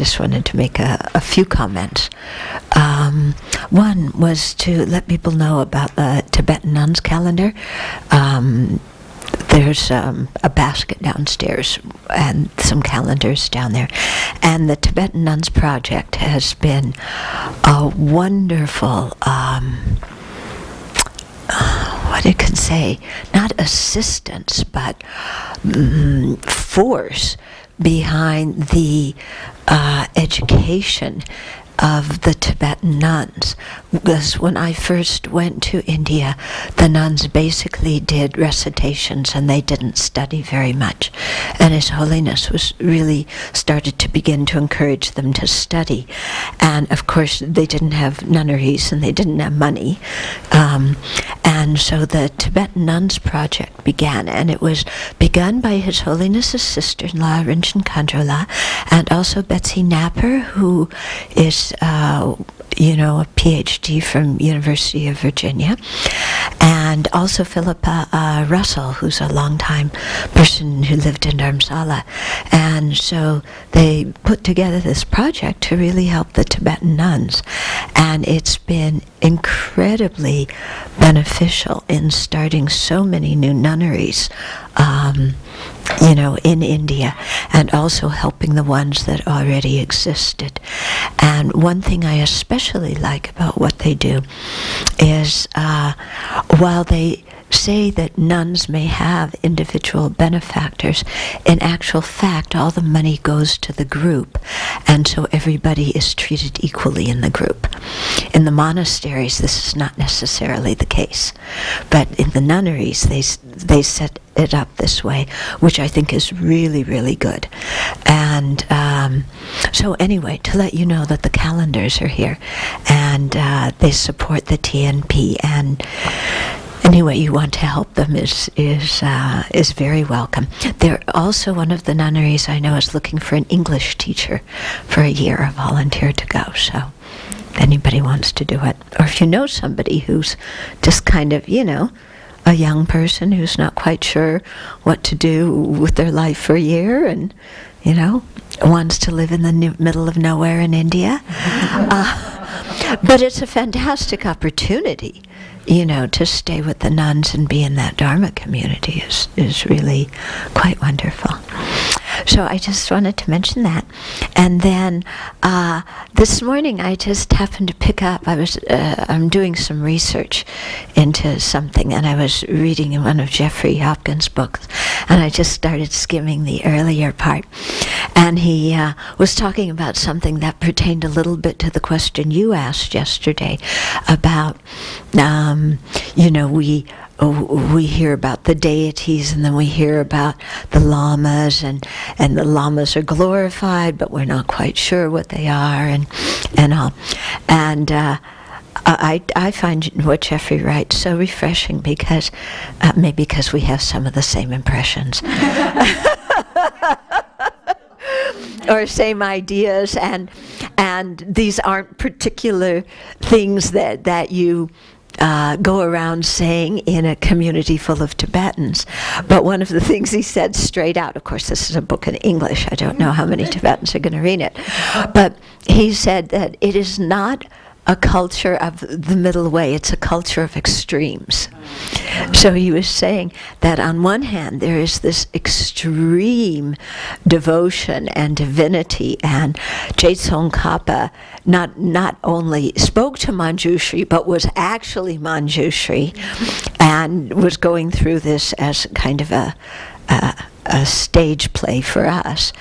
just wanted to make a few comments. One was to let people know about the Tibetan nuns calendar. There's a basket downstairs and some calendars down there. And the Tibetan Nuns Project has been a wonderful, what I can say, not assistance, but force behind the education of the Tibetan nuns. Because when I first went to India, the nuns basically did recitations and they didn't study very much. And His Holiness was really started to begin to encourage them to study. And of course, they didn't have nunneries and they didn't have money. And so the Tibetan Nuns Project began, and it was begun by His Holiness's sister-in-law, Rinchen Kandrola, and also Betsy Napper, who is a PhD from University of Virginia, and also Philippa Russell, who's a longtime person who lived in Dharamsala. And so they put together this project to really help the Tibetan nuns, and it's been incredibly beneficial in starting so many new nunneries in India, and also helping the ones that already existed. And one thing I especially like about what they do is while they say that nuns may have individual benefactors, in actual fact all the money goes to the group, and so everybody is treated equally in the group. In the monasteries this is not necessarily the case, but in the nunneries they set it up this way, which I think is really, really good. And so anyway, to let you know that the calendars are here, and they support the TNP, and any way you want to help them is very welcome. They're also, one of the nunneries I know is looking for an English teacher for a year, a volunteer to go. So if anybody wants to do it, or if you know somebody who's just kind of, a young person who's not quite sure what to do with their life for a year, and wants to live in the middle of nowhere in India. But it's a fantastic opportunity, to stay with the nuns and be in that Dharma community is really quite wonderful. So I just wanted to mention that. And then this morning I just happened to pick up, I'm doing some research into something, and I was reading in one of Jeffrey Hopkins' books, and I just started skimming the earlier part. And he was talking about something that pertained a little bit to the question you asked yesterday about, we hear about the deities, and then we hear about the lamas, and the lamas are glorified, but we're not quite sure what they are, and all. And I find what Jeffrey writes so refreshing, because maybe because we have some of the same impressions. Or same ideas, and these aren't particular things that you go around saying in a community full of Tibetans. But one of the things he said straight out, of course this is a book in English, I don't know how many Tibetans are going to read it, but he said that it is not a culture of the middle way, it's a culture of extremes. So he was saying that on one hand there is this extreme devotion and divinity, and Jetson Kappa not only spoke to Manjushri but was actually Manjushri, and was going through this as kind of a stage play for us.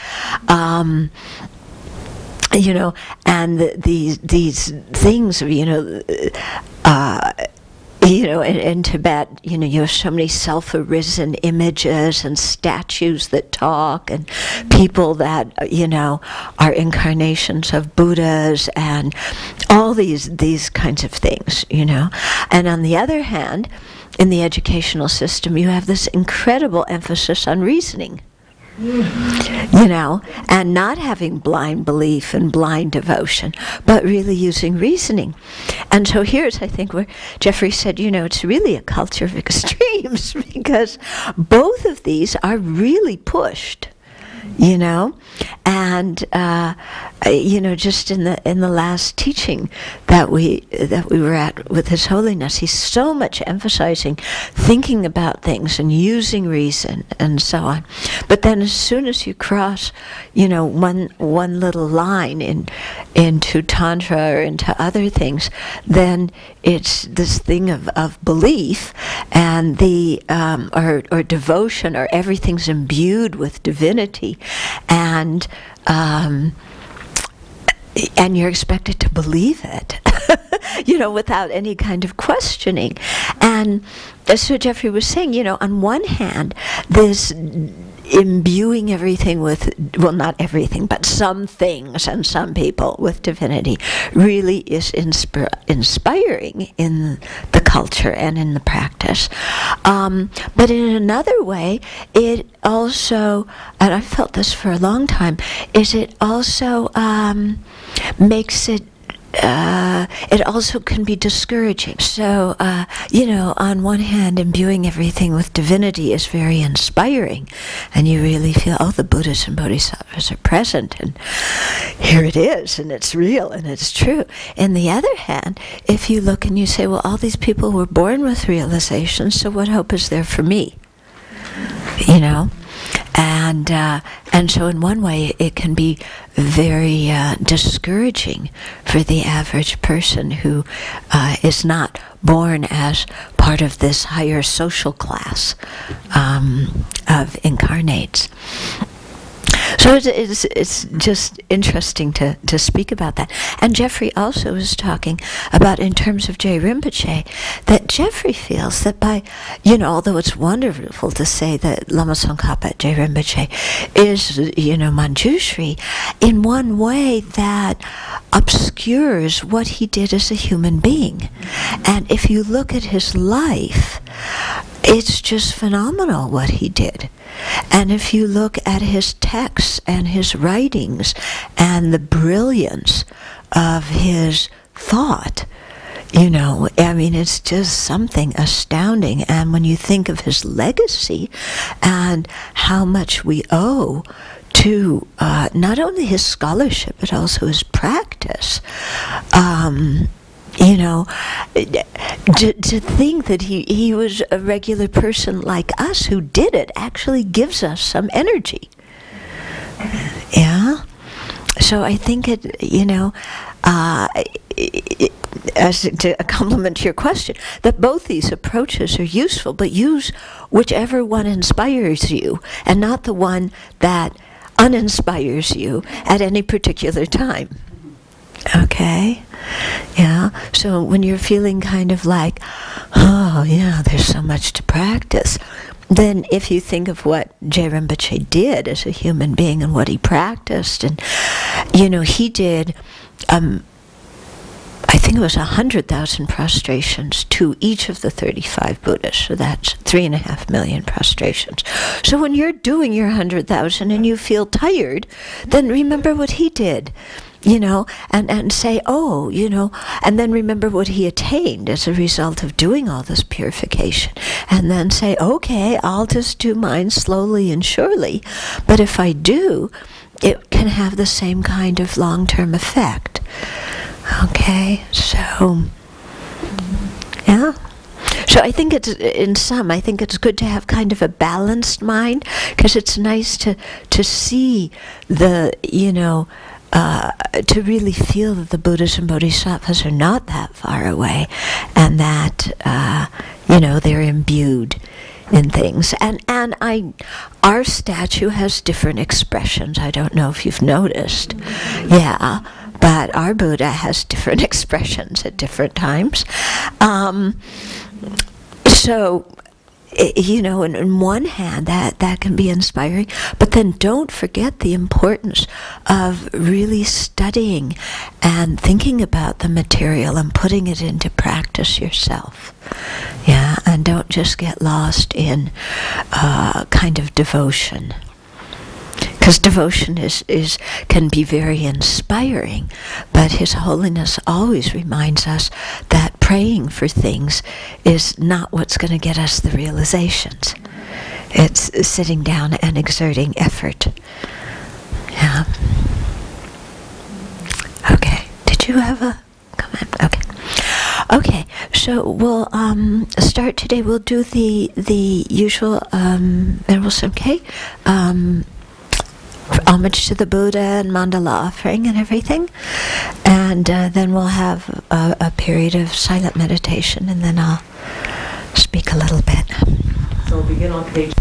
And these things, in Tibet, you have so many self-arisen images and statues that talk, and people that, are incarnations of Buddhas, and all these kinds of things, And on the other hand, in the educational system, you have this incredible emphasis on reasoning. And not having blind belief and blind devotion, but really using reasoning. And so here's, I think, where Jeffrey said, it's really a culture of extremes, because both of these are really pushed. you know, and you know, just in the last teaching that we were at with His Holiness, he's so much emphasizing thinking about things and using reason and so on. But then, as soon as you cross, you know, one little line into Tantra or into other things, then it's this thing of belief and the or devotion, or everything's imbued with divinity, and you're expected to believe it, you know, without any kind of questioning. And so Jeffrey was saying, you know, on one hand, this imbuing everything with, well, not everything, but some things and some people with divinity really is inspiring in the culture and in the practice. But in another way, it also, and I've felt this for a long time, is it also makes it, it also can be discouraging. So, you know, on one hand, imbuing everything with divinity is very inspiring, and you really feel, oh, the Buddhas and Bodhisattvas are present, and here it is, and it's real, and it's true. On the other hand, if you look and you say, well, all these people were born with realization, so what hope is there for me? You know? And so in one way it can be very discouraging for the average person who is not born as part of this higher social class of incarnates. So it's just interesting to speak about that. And Jeffrey also was talking about, in terms of Jay Rinpoche, that Jeffrey feels that by, you know, although it's wonderful to say that Lama Tsongkhapa Jay Rinpoche is, you know, Manjushri, in one way that obscures what he did as a human being. And if you look at his life, it's just phenomenal what he did. And if you look at his texts and his writings and the brilliance of his thought, you know, I mean, it's just something astounding. And when you think of his legacy and how much we owe to not only his scholarship but also his practice, you know, to think that he was a regular person like us who did it actually gives us some energy. Yeah? So I think it, you know, as to complement your question, that both these approaches are useful, but use whichever one inspires you and not the one that uninspires you at any particular time. Okay? Yeah? So when you're feeling kind of like, oh yeah, there's so much to practice, then if you think of what Jay Rinpoche did as a human being and what he practiced, and, you know, he did, I think it was 100,000 prostrations to each of the 35 Buddhas, so that's 3.5 million prostrations. So when you're doing your 100,000 and you feel tired, then remember what he did. You know, and say, oh, you know, and then remember what he attained as a result of doing all this purification. And then say, okay, I'll just do mine slowly and surely. But if I do, it can have the same kind of long-term effect. Okay, so, yeah. So I think it's, in sum, I think it's good to have kind of a balanced mind, because it's nice to see the, you know, to really feel that the Buddhas and Bodhisattvas are not that far away, and that, you know, they're imbued in things. And our statue has different expressions. I don't know if you've noticed. Yeah, but our Buddha has different expressions at different times. So, you know, in one hand, that can be inspiring, but then don't forget the importance of really studying and thinking about the material and putting it into practice yourself. Yeah, and don't just get lost in kind of devotion. Because devotion can be very inspiring, but His Holiness always reminds us that praying for things is not what's going to get us the realizations. It's sitting down and exerting effort. Yeah. Okay. Did you have a comment? Okay. Okay. So we'll start today. We'll do the usual Venerable Sumkhe, homage to the Buddha and mandala offering and everything, and then we'll have a period of silent meditation, and then I'll speak a little bit. So we'll begin on page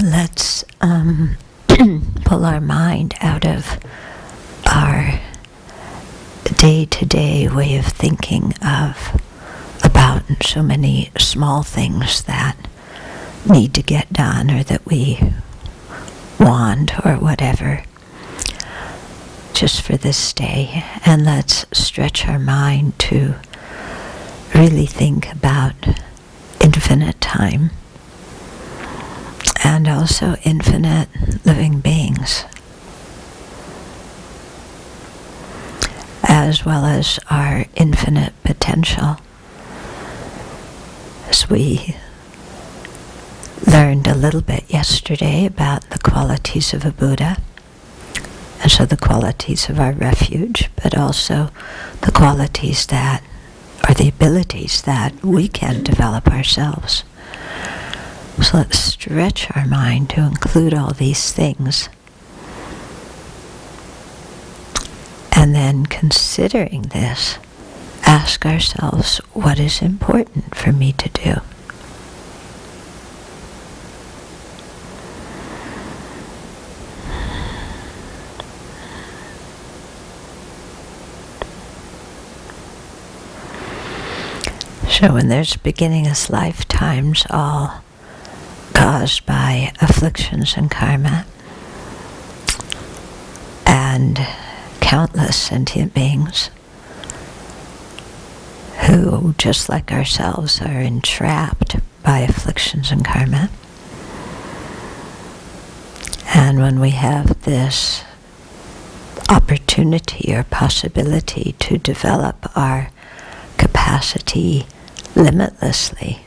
let's pull our mind out of our day-to-day way of thinking about so many small things that need to get done or that we want or whatever, just for this day. And let's stretch our mind to really think about infinite time and also infinite living beings, as well as our infinite potential. As we learned a little bit yesterday about the qualities of a Buddha, and so the qualities of our refuge, but also the qualities that, or the abilities that we can develop ourselves. So let's stretch our mind to include all these things. And then, considering this, ask ourselves, what is important for me to do? So when there's beginningless lifetimes, all caused by afflictions and karma, and countless sentient beings who, just like ourselves, are entrapped by afflictions and karma. And when we have this opportunity or possibility to develop our capacity limitlessly,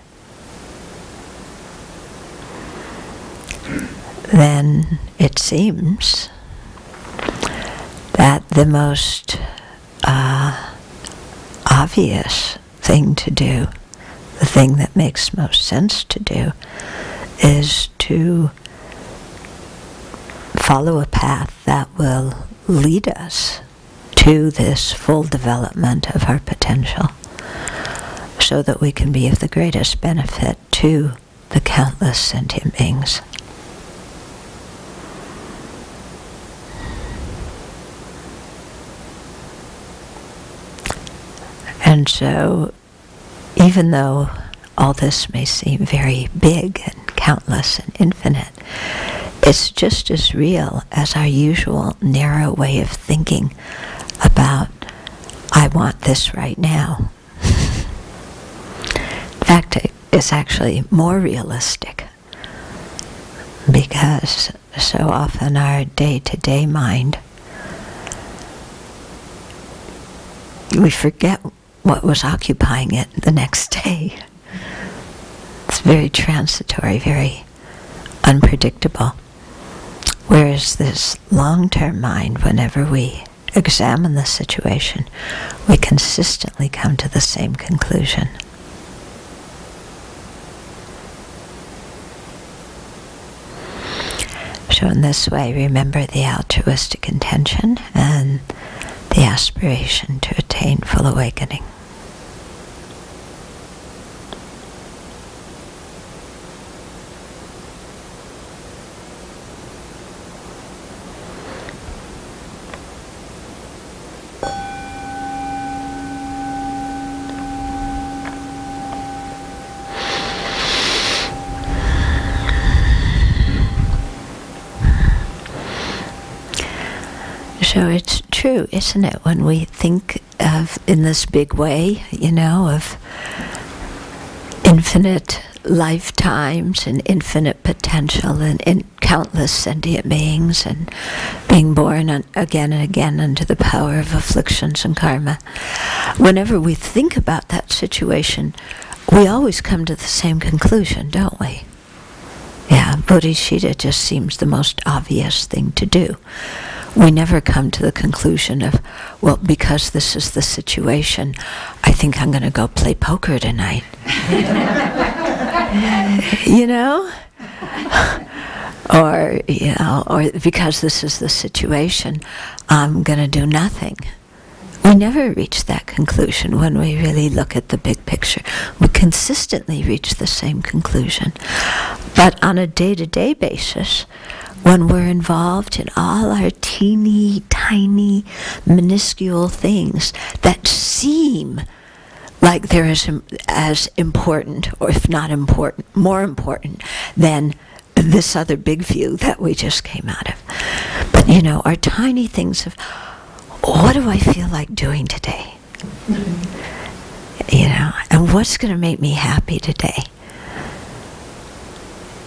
then it seems that the most obvious thing to do, the thing that makes most sense to do, is to follow a path that will lead us to this full development of our potential, so that we can be of the greatest benefit to the countless sentient beings. And so, even though all this may seem very big and countless and infinite, it's just as real as our usual narrow way of thinking about, I want this right now. In fact, it's actually more realistic, because so often our day-to-day mind, we forget what was occupying it the next day. It's very transitory, very unpredictable. Whereas this long-term mind, whenever we examine the situation, we consistently come to the same conclusion. So in this way, remember the altruistic intention and the aspiration to attain full awakening. So it's true, isn't it, when we think of, in this big way, of infinite lifetimes and infinite potential and countless sentient beings and being born again and again under the power of afflictions and karma. Whenever we think about that situation, we always come to the same conclusion, don't we? Yeah, bodhicitta just seems the most obvious thing to do. We never come to the conclusion of, well, because this is the situation, I think I'm going to go play poker tonight. Or because this is the situation, I'm going to do nothing. We never reach that conclusion when we really look at the big picture. We consistently reach the same conclusion. But on a day-to-day basis, when we're involved in all our teeny, tiny, minuscule things that seem like they're as important, or if not important, more important than this other big view that we just came out of. But our tiny things of, what do I feel like doing today? And what's going to make me happy today?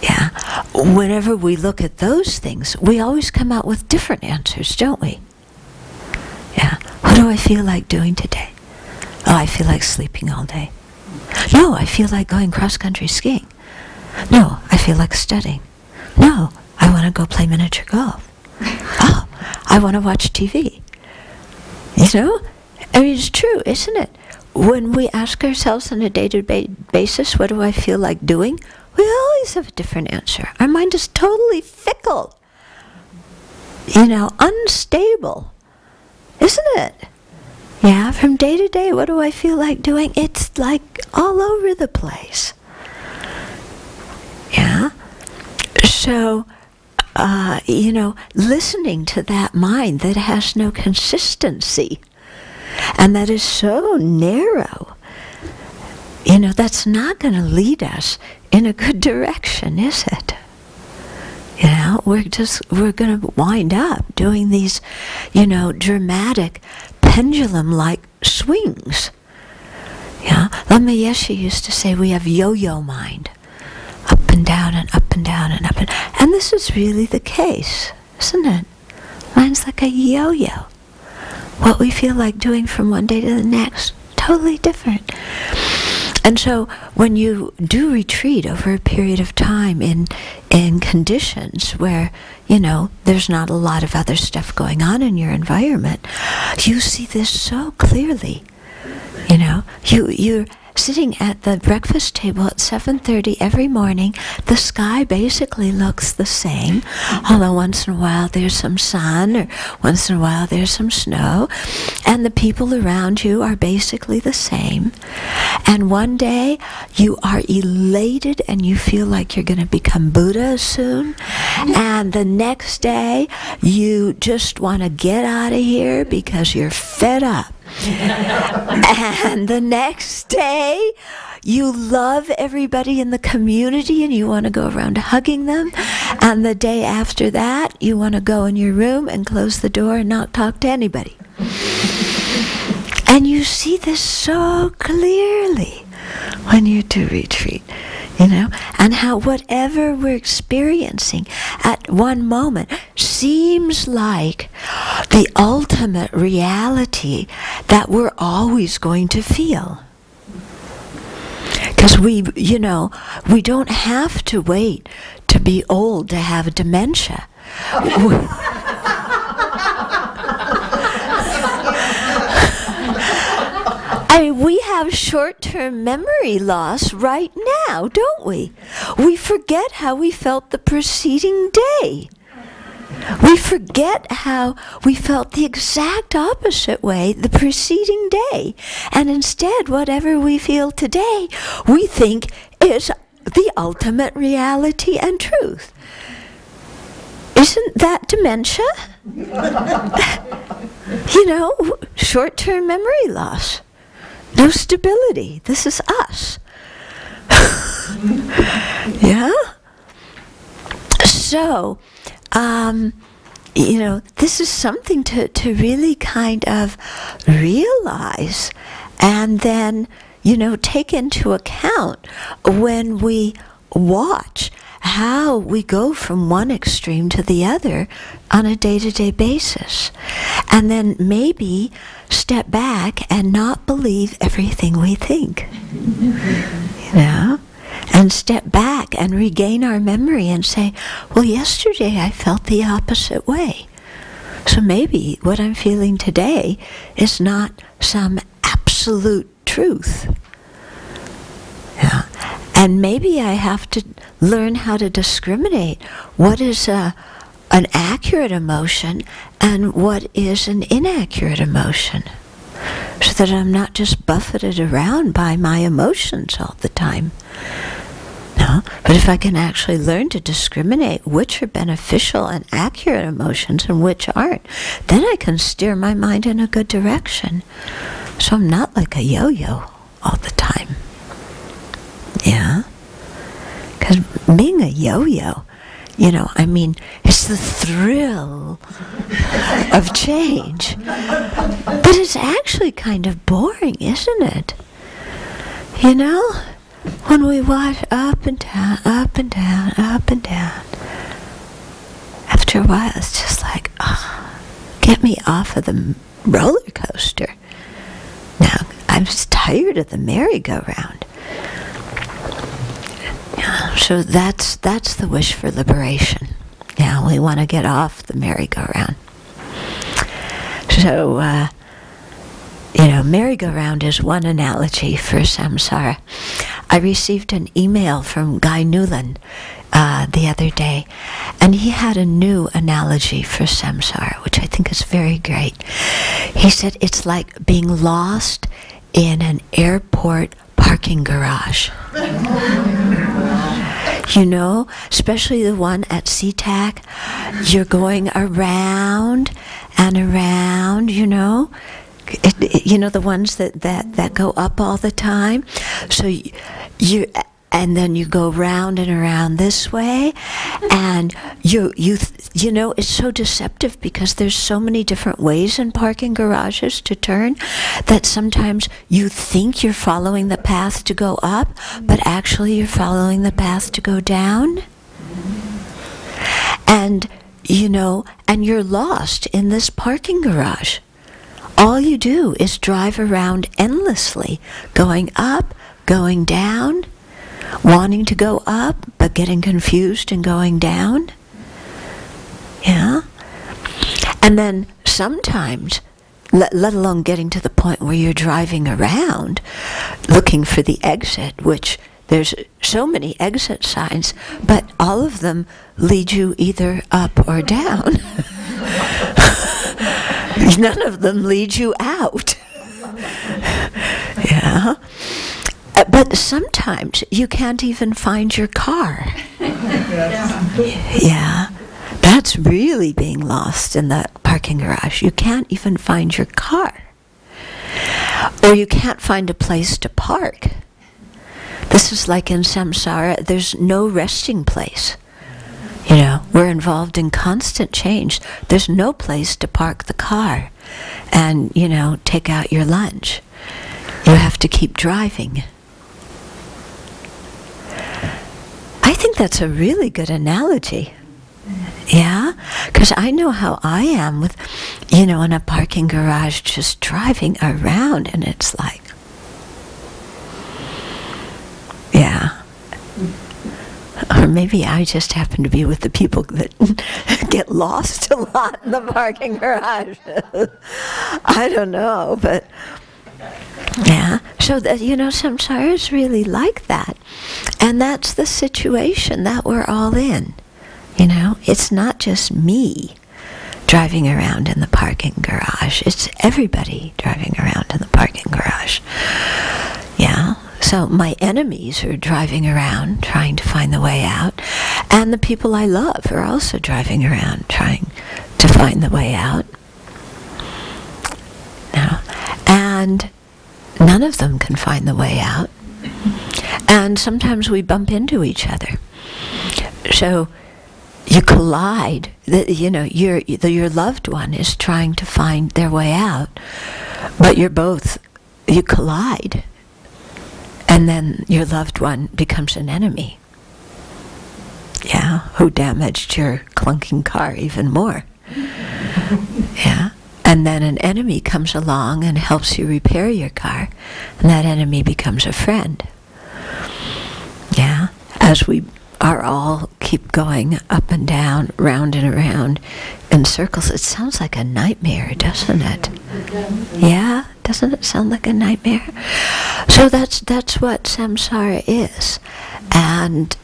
Yeah. Whenever we look at those things, we always come out with different answers, don't we? Yeah. What do I feel like doing today? Oh, I feel like sleeping all day. No, I feel like going cross-country skiing. No, I feel like studying. No, I want to go play miniature golf. Oh, I want to watch TV. I mean, it's true, isn't it? When we ask ourselves on a day-to-day basis, what do I feel like doing? We always have a different answer. Our mind is totally fickle. Unstable. Isn't it? Yeah, from day to day, what do I feel like doing? It's like all over the place. Yeah? So, listening to that mind that has no consistency and that is so narrow, that's not going to lead us in a good direction, is it? We're going to wind up doing these, dramatic pendulum-like swings. Yeah, Lama Yeshe used to say we have yo-yo mind, up and down and up and down and up and this is really the case, isn't it? Mind's like a yo-yo. What we feel like doing from one day to the next, totally different. And so when you do retreat over a period of time in conditions where, there's not a lot of other stuff going on in your environment, you see this so clearly. You're sitting at the breakfast table at 7:30 every morning. The sky basically looks the same, although once in a while there's some sun, or once in a while there's some snow, and the people around you are basically the same. And one day you are elated and you feel like you're going to become Buddha soon, and the next day you just want to get out of here because you're fed up. And the next day, you love everybody in the community and you want to go around hugging them. And the day after that, you want to go in your room and close the door and not talk to anybody. And you see this so clearly when you do retreat, and how whatever we're experiencing at one moment seems like the ultimate reality that we're always going to feel. Because we don't have to wait to be old to have dementia. We have short-term memory loss right now, don't we? We forget how we felt the preceding day. We forget how we felt the exact opposite way the preceding day. And instead, whatever we feel today, we think is the ultimate reality and truth. Isn't that dementia? Short-term memory loss. No stability. This is us. Yeah? So, this is something to really kind of realize and then, take into account when we watch how we go from one extreme to the other on a day-to-day basis. And then maybe step back and not believe everything we think. And step back and regain our memory and say, well, yesterday I felt the opposite way. So maybe what I'm feeling today is not some absolute truth. Yeah. And maybe I have to learn how to discriminate what is an accurate emotion and what is an inaccurate emotion. so that I'm not just buffeted around by my emotions all the time. No, but if I can actually learn to discriminate which are beneficial and accurate emotions and which aren't, then I can steer my mind in a good direction. So I'm not like a yo-yo all the time. Yeah? Because being a yo-yo, it's the thrill of change. But it's actually kind of boring, isn't it? When we watch up and down, up and down, up and down, after a while it's just like, get me off of the roller coaster. Now, I'm just tired of the merry-go-round. So that's the wish for liberation. Now we want to get off the merry-go-round. So, merry-go-round is one analogy for samsara. I received an email from Guy Newland the other day, and he had a new analogy for samsara, which I think is very great. He said it's like being lost in an airport parking garage. Especially the one at SeaTac, you're going around and around, the ones that go up all the time. So and then you go round and around this way, and it's so deceptive because there's so many different ways in parking garages to turn that sometimes you think you're following the path to go up, but actually you're following the path to go down. And you're lost in this parking garage. All you do is drive around endlessly, going up, going down, wanting to go up, but getting confused and going down. Yeah? And then sometimes, let alone getting to the point where you're driving around, looking for the exit, which there's so many exit signs, but all of them lead you either up or down. None of them lead you out. Yeah? But sometimes you can't even find your car. Yeah. That's really being lost in the parking garage. You can't even find your car. Or you can't find a place to park. This is like in samsara, there's no resting place. We're involved in constant change. There's no place to park the car and, take out your lunch. You have to keep driving. I think that's a really good analogy. Yeah? Because I know how I am with, in a parking garage just driving around, and it's like, yeah. Or maybe I just happen to be with the people that get lost a lot in the parking garage. I don't know, but yeah. So that, samsara is really like that. And that's the situation that we're all in. It's not just me driving around in the parking garage. It's everybody driving around in the parking garage. Yeah. So my enemies are driving around trying to find the way out, and the people I love are also driving around trying to find the way out. No. And none of them can find the way out. And sometimes we bump into each other. So you collide. Your loved one is trying to find their way out, but you collide. And then your loved one becomes an enemy. Yeah, who damaged your clunking car even more. Yeah. And then an enemy comes along and helps you repair your car, and that enemy becomes a friend. Yeah. As we are all keep going up and down, round and around in circles. It sounds like a nightmare, doesn't it? Yeah? Doesn't it sound like a nightmare? So that's what samsara is. And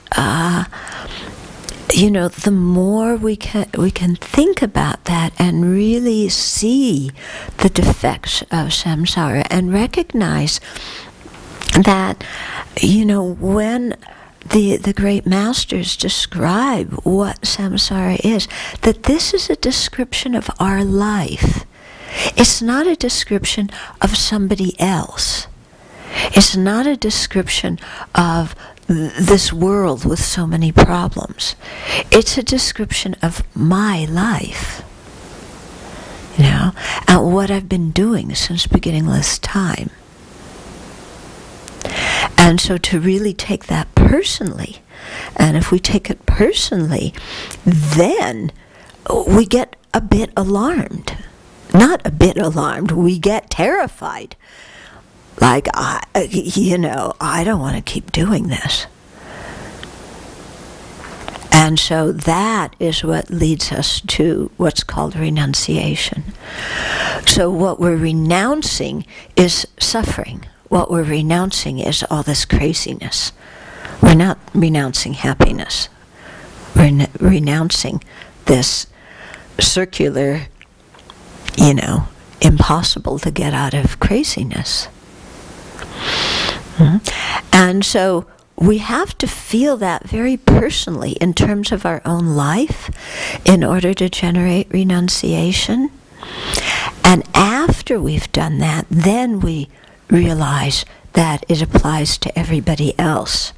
the more we can think about that and really see the defects of samsara and recognize that, when the great masters describe what samsara is, that this is a description of our life. It's not a description of somebody else. It's not a description of this world with so many problems. It's a description of my life, and what I've been doing since beginningless time. And so to really take that personally, and if we take it personally, then we get a bit alarmed. Not a bit alarmed, we get terrified. Like, I don't want to keep doing this. And so that is what leads us to what's called renunciation. So what we're renouncing is suffering. What we're renouncing is all this craziness. We're not renouncing happiness. We're renouncing this circular, impossible to get out of craziness. And so we have to feel that very personally in terms of our own life in order to generate renunciation. And after we've done that, then we realize that it applies to everybody else.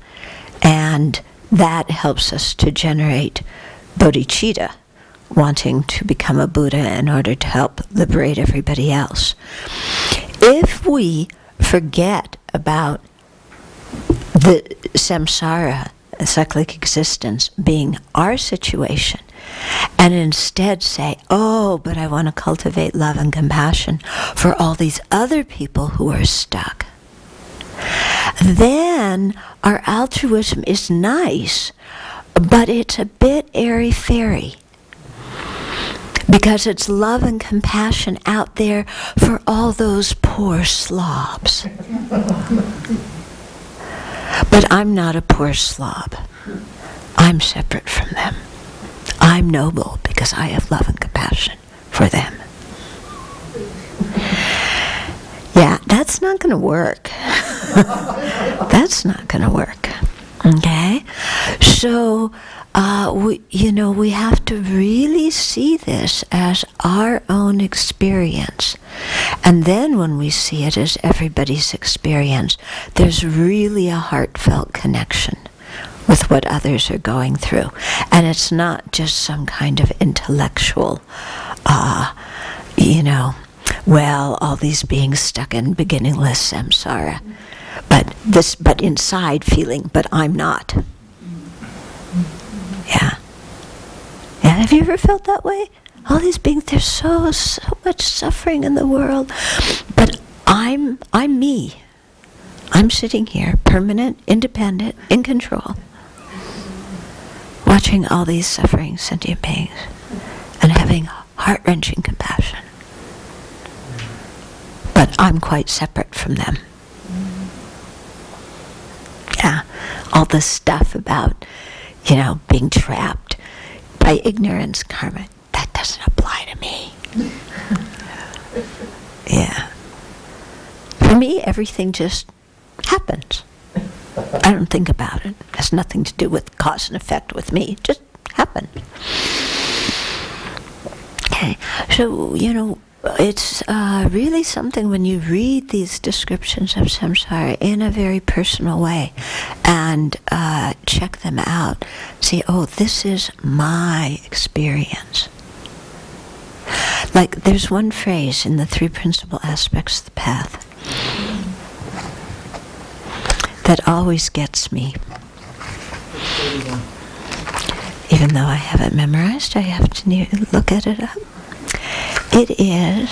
And that helps us to generate bodhicitta, wanting to become a Buddha in order to help liberate everybody else. If we forget about the samsara, cyclic existence, being our situation, and instead say, but I want to cultivate love and compassion for all these other people who are stuck, then our altruism is nice, but it's a bit airy-fairy. Because it's love and compassion out there for all those poor slobs. But I'm not a poor slob. I'm separate from them. I'm noble because I have love and compassion for them. Yeah, that's not going to work. That's not going to work. Okay? So, we have to really see this as our own experience. And then when we see it as everybody's experience, there's really a heartfelt connection with what others are going through. And it's not just some kind of intellectual, all these beings stuck in beginningless samsara. But inside feeling, but I'm not. Yeah. Yeah, have you ever felt that way? All these beings, there's so much suffering in the world. But I'm me. I'm sitting here, permanent, independent, in control, watching all these suffering sentient beings and having heart-wrenching compassion. But I'm quite separate from them. Yeah, all this stuff about, being trapped by ignorance, karma, that doesn't apply to me. Yeah. For me, everything just happens. I don't think about it. It has nothing to do with cause and effect with me. It just happened. Okay, so, it's really something when you read these descriptions of samsara in a very personal way and check them out. See, this is my experience. Like, there's one phrase in the three principal aspects of the path that always gets me. Even though I have it memorized, I have to look at it up. It is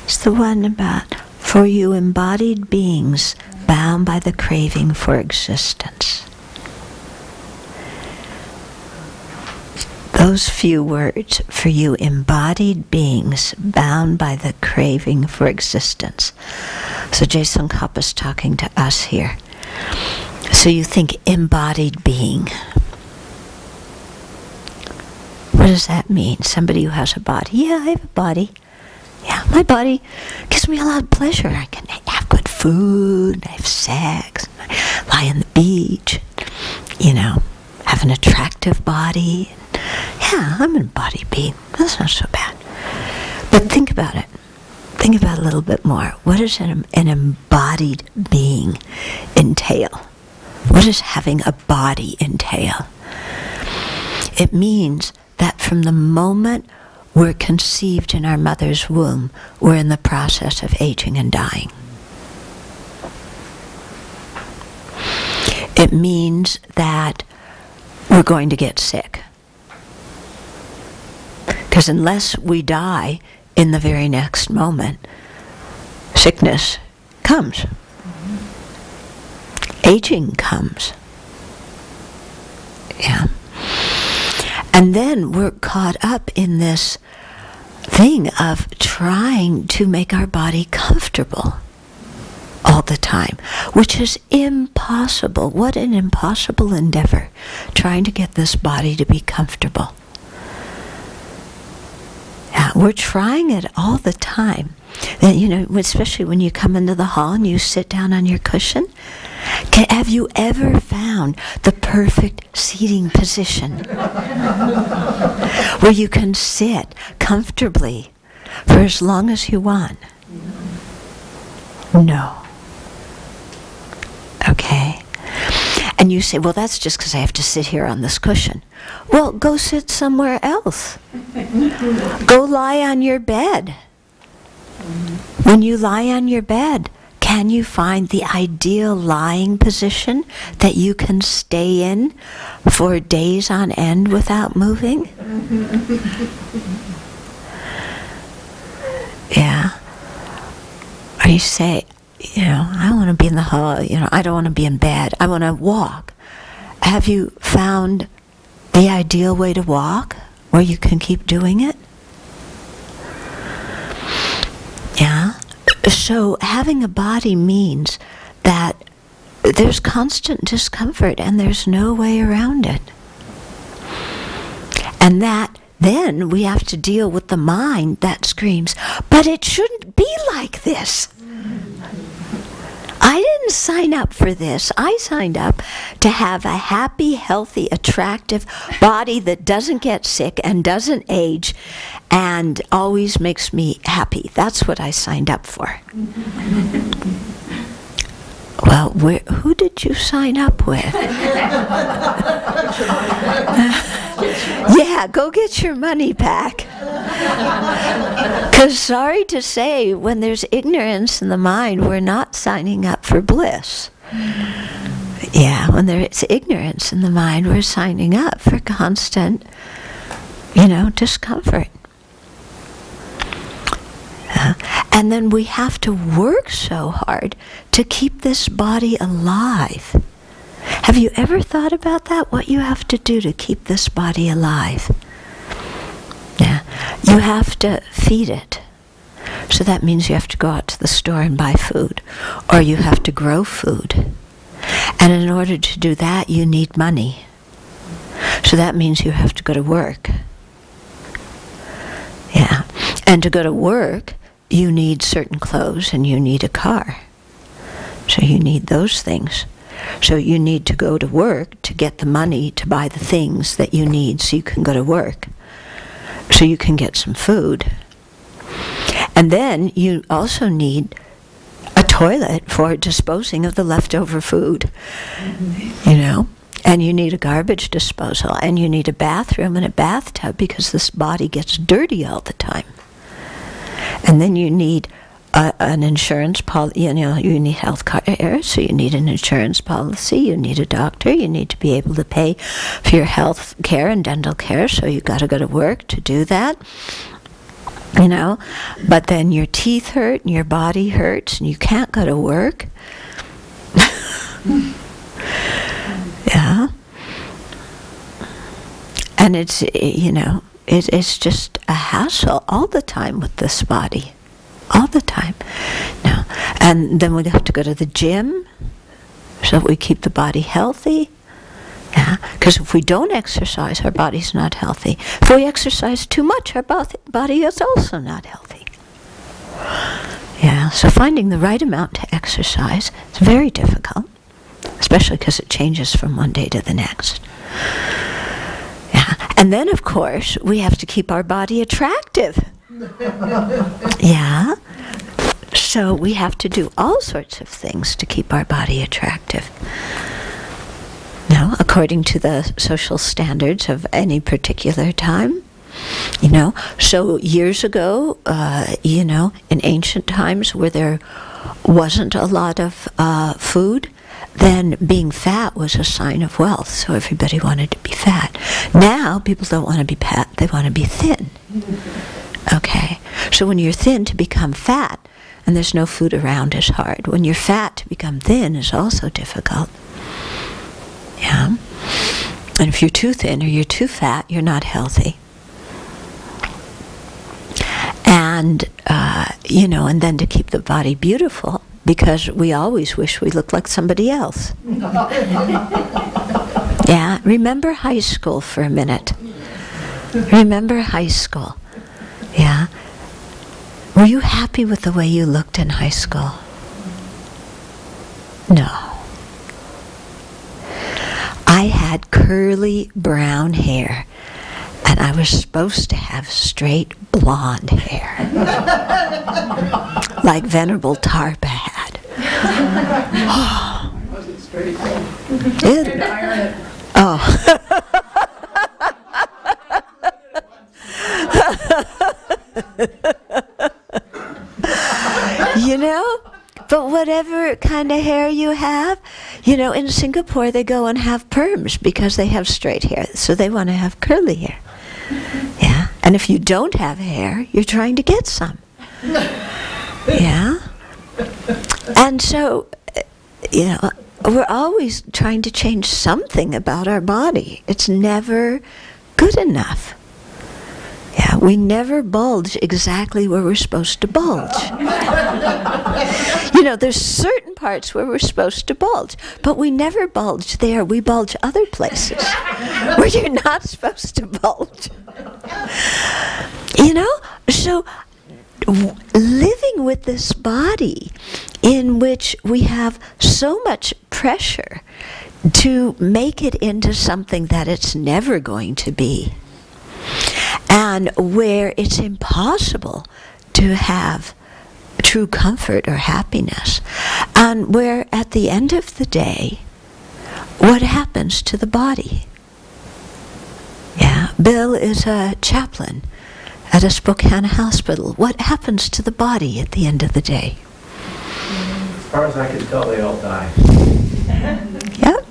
it's the one about, for you embodied beings bound by the craving for existence. those few words for you embodied beings bound by the craving for existence. So Jason Koppa's talking to us here. So you think embodied being. What does that mean? Somebody who has a body. Yeah, I have a body. Yeah, my body gives me a lot of pleasure. I can have good food, I have sex, I lie on the beach, have an attractive body. Yeah, I'm an embodied being. That's not so bad. But think about it. Think about it a little bit more. What does an embodied being entail? What does having a body entail? It means that from the moment we're conceived in our mother's womb, we're in the process of aging and dying. It means that we're going to get sick. Because unless we die in the very next moment, sickness comes. Aging comes. Yeah. And then we're caught up in this thing of trying to make our body comfortable all the time, which is impossible. What an impossible endeavor, trying to get this body to be comfortable. Yeah, we're trying it all the time. And, especially when you come into the hall and you sit down on your cushion. Have you ever found the perfect seating position where you can sit comfortably for as long as you want? No. Okay. And you say, well, that's just because I have to sit here on this cushion. Well, go sit somewhere else. Go lie on your bed. When you lie on your bed, can you find the ideal lying position that you can stay in for days on end without moving? Yeah. Or you say, I want to be in the hall, I don't want to be in bed. I want to walk. Have you found the ideal way to walk where you can keep doing it? Yeah. So having a body means that there's constant discomfort and there's no way around it. And that then we have to deal with the mind that screams, but it shouldn't be like this. I didn't sign up for this. I signed up to have a happy, healthy, attractive body that doesn't get sick and doesn't age and always makes me happy. That's what I signed up for. Well, who did you sign up with? Yeah, go get your money back. Because sorry to say, when there's ignorance in the mind, we're not signing up for bliss. Yeah, when there's ignorance in the mind, we're signing up for constant, discomfort. And then we have to work so hard to keep this body alive. Have you ever thought about that? What you have to do to keep this body alive? Yeah. You have to feed it. So that means you have to go out to the store and buy food. Or you have to grow food. And in order to do that, you need money. So that means you have to go to work. Yeah. And to go to work, you need certain clothes and you need a car. So you need those things. So you need to go to work to get the money to buy the things that you need so you can go to work. So you can get some food. And then you also need a toilet for disposing of the leftover food. And you need a garbage disposal. And you need a bathroom and a bathtub because this body gets dirty all the time. And then you need an insurance policy, you need health care, so you need an insurance policy, you need a doctor, you need to be able to pay for your health care and dental care, so you've got to go to work to do that. But then your teeth hurt and your body hurts and you can't go to work. Yeah. And it's, it's just a hassle all the time with this body. All the time. No. And then we have to go to the gym so that we keep the body healthy. Yeah. Because if we don't exercise, our body's not healthy. If we exercise too much, our body is also not healthy. Yeah. So finding the right amount to exercise is very difficult, especially because it changes from one day to the next. Yeah. And then, of course, we have to keep our body attractive. Yeah. So we have to do all sorts of things to keep our body attractive. Now, according to the social standards of any particular time. So years ago, in ancient times where there wasn't a lot of food, then being fat was a sign of wealth, so everybody wanted to be fat. Now, people don't want to be fat, they want to be thin. Okay, so when you're thin, to become fat, and there's no food around, is hard. When you're fat, to become thin is also difficult. Yeah, and if you're too thin or you're too fat, you're not healthy. And, and then to keep the body beautiful, because we always wish we looked like somebody else. Yeah, remember high school for a minute. Remember high school. Yeah. Were you happy with the way you looked in high school? No. I had curly brown hair, and I was supposed to have straight blonde hair, like Venerable Tarpa had. Was it straight? Oh. But whatever kind of hair you have, in Singapore they go and have perms because they have straight hair, so they want to have curly hair. Yeah, and if you don't have hair, you're trying to get some. Yeah, and so, we're always trying to change something about our body. It's never good enough. Yeah, we never bulge exactly where we're supposed to bulge. There's certain parts where we're supposed to bulge, but we never bulge there. We bulge other places where you're not supposed to bulge. So living with this body in which we have so much pressure to make it into something that it's never going to be, and where it's impossible to have true comfort or happiness, and where at the end of the day, what happens to the body? Yeah, Bill is a chaplain at a Spokane hospital. What happens to the body at the end of the day? As far as I can tell, they all die. Yep,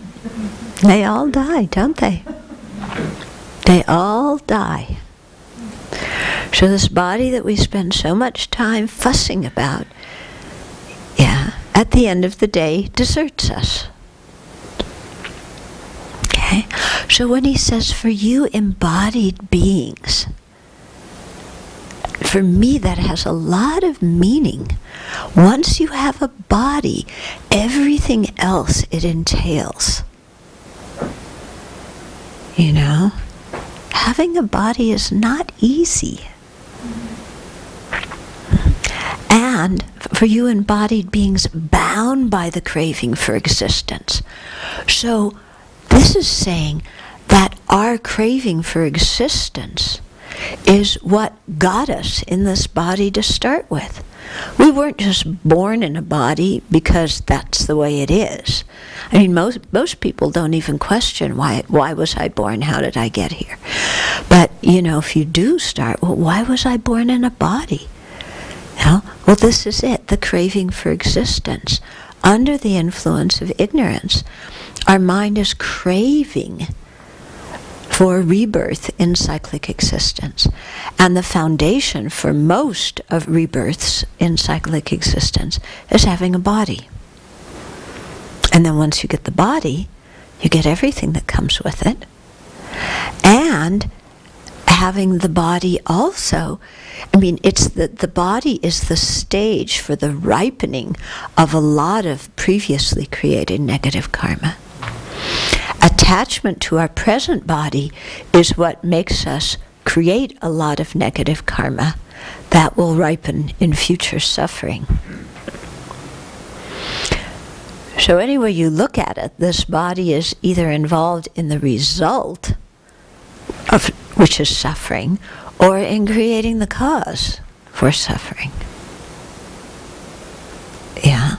they all die, don't they? They all die. So this body that we spend so much time fussing about, at the end of the day, deserts us. Okay? So when he says, for you embodied beings, for me that has a lot of meaning. Once you have a body, everything else it entails. Having a body is not easy. And for you embodied beings bound by the craving for existence. So this is saying that our craving for existence is what got us in this body to start with. We weren't just born in a body because that's the way it is. I mean, most people don't even question why was I born? How did I get here? But, if you do start, well, why was I born in a body? Well, this is it, the craving for existence. Under the influence of ignorance, our mind is craving for rebirth in cyclic existence. And the foundation for most of rebirths in cyclic existence is having a body. And then once you get the body, you get everything that comes with it. And having the body also, I mean, it's the body is the stage for the ripening of a lot of previously created negative karma. Attachment to our present body is what makes us create a lot of negative karma that will ripen in future suffering. So any way you look at it, this body is either involved in the result of which is suffering, or in creating the cause for suffering. Yeah.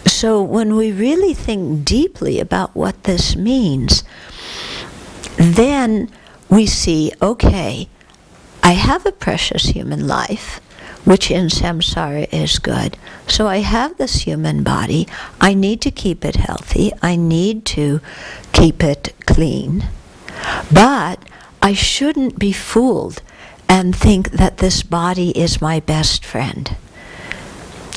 So when we really think deeply about what this means, then we see, okay, I have a precious human life, which in samsara is good. So I have this human body. I need to keep it healthy. I need to keep it clean. But I shouldn't be fooled and think that this body is my best friend,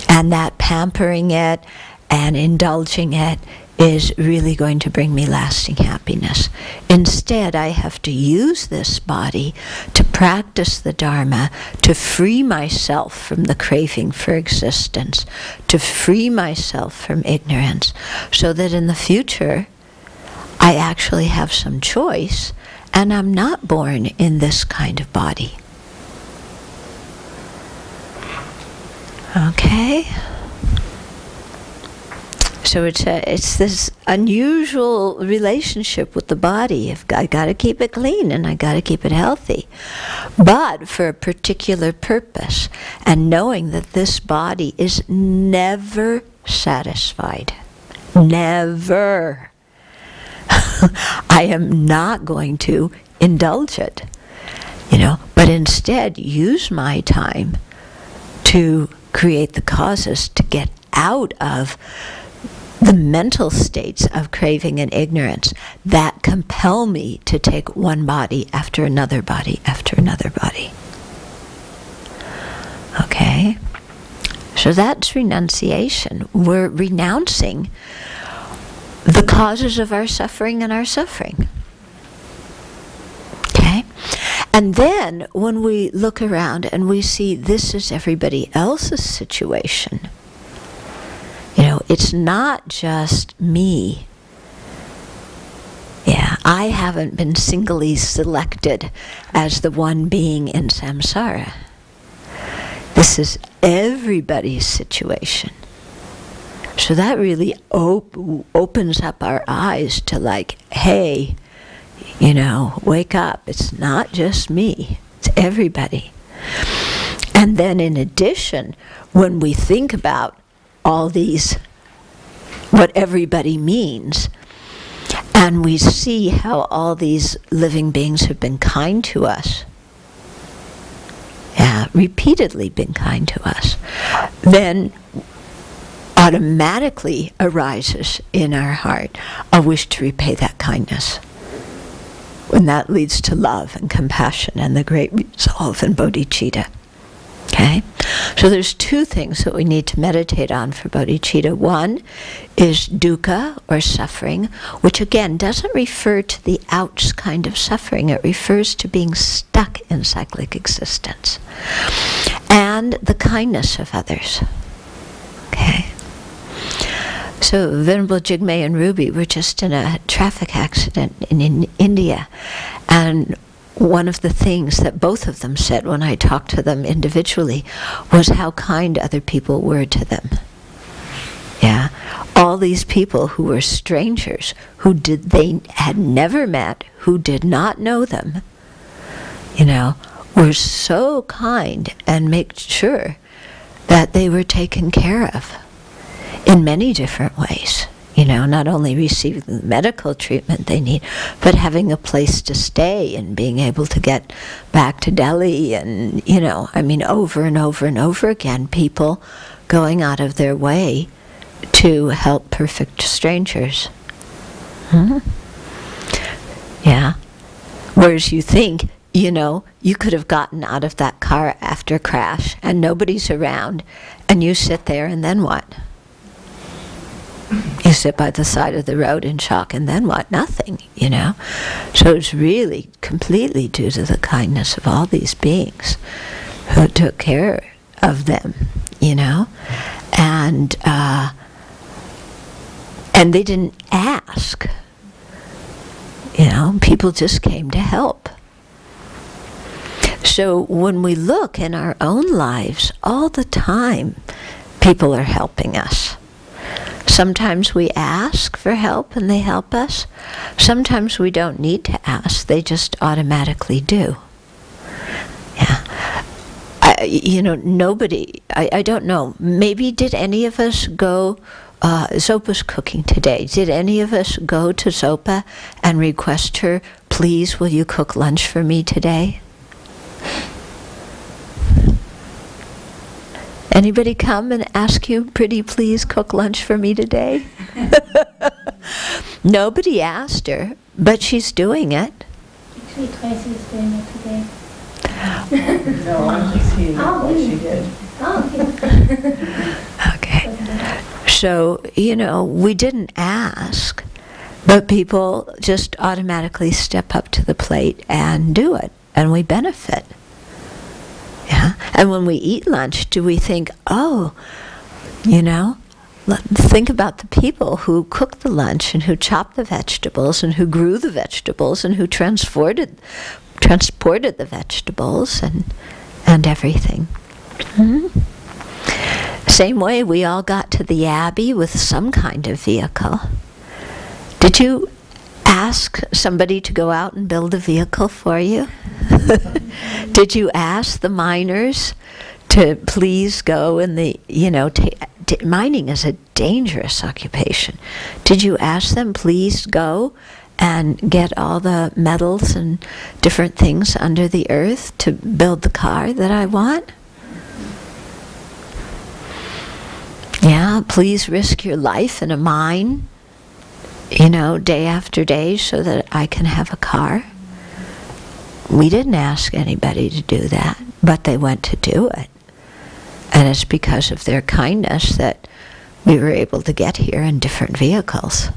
and that pampering it and indulging it is really going to bring me lasting happiness. Instead, I have to use this body to practice the Dharma, to free myself from the craving for existence, to free myself from ignorance, so that in the future I actually have some choice and I'm not born in this kind of body. Okay? So it's this unusual relationship with the body. I got to keep it clean and I got to keep it healthy, but for a particular purpose, and knowing that this body is never satisfied. Never. I am not going to indulge it, but instead use my time to create the causes to get out of the mental states of craving and ignorance that compel me to take one body after another body after another body. Okay? So that's renunciation. We're renouncing the causes of our suffering and our suffering. Okay? And then when we look around and we see this is everybody else's situation, it's not just me. Yeah, I haven't been singly selected as the one being in samsara. This is everybody's situation. So that really opens up our eyes to hey, wake up. It's not just me. It's everybody. And then in addition, when we think about all these, what everybody means, and we see how all these living beings have been kind to us, repeatedly been kind to us, then automatically arises in our heart a wish to repay that kindness. And that leads to love and compassion and the great resolve and bodhicitta. Okay? So there's two things that we need to meditate on for bodhicitta. One is dukkha, or suffering, which again doesn't refer to the ouch kind of suffering. It refers to being stuck in cyclic existence. And the kindness of others. Okay? So Venerable Jigme and Ruby were just in a traffic accident in India, and one of the things that both of them said when I talked to them individually was how kind other people were to them. Yeah, all these people who were strangers, they had never met, who did not know them, were so kind and make sure that they were taken care of in many different ways. Not only receiving the medical treatment they need, but having a place to stay and being able to get back to Delhi and, over and over and over again, people going out of their way to help perfect strangers. Yeah. Whereas you think, you could have gotten out of that car after a crash and nobody's around and you sit there and then what? You sit by the side of the road in shock, and then what? Nothing, you know? So it's really completely due to the kindness of all these beings who took care of them, you know? And they didn't ask. You know, people just came to help. So when we look in our own lives, all the time, people are helping us. Sometimes we ask for help and they help us. Sometimes we don't need to ask, they just automatically do. Yeah. You know, nobody, I don't know, maybe did any of us go, Zopa's cooking today. Did any of us go to Zopa and request her, please, will you cook lunch for me today? Anybody come and ask you, pretty please cook lunch for me today? Nobody asked her, but she's doing it. Actually, Tracy's doing it today. No, I'm just seeing what she did. Okay. So, you know, we didn't ask, but people just automatically step up to the plate and do it, and we benefit. Yeah. And when we eat lunch, do we think, oh, you know, think about the people who cooked the lunch and who chopped the vegetables and who grew the vegetables and who transported the vegetables and everything. Mm-hmm. Same way we all got to the Abbey with some kind of vehicle. Did you ask somebody to go out and build a vehicle for you? Did you ask the miners to please go in the, you know, mining is a dangerous occupation. Did you ask them, please go and get all the metals and different things under the earth to build the car that I want? Yeah, please risk your life in a mine, you know, day after day so that I can have a car. We didn't ask anybody to do that, but they went to do it. And it's because of their kindness that we were able to get here in different vehicles.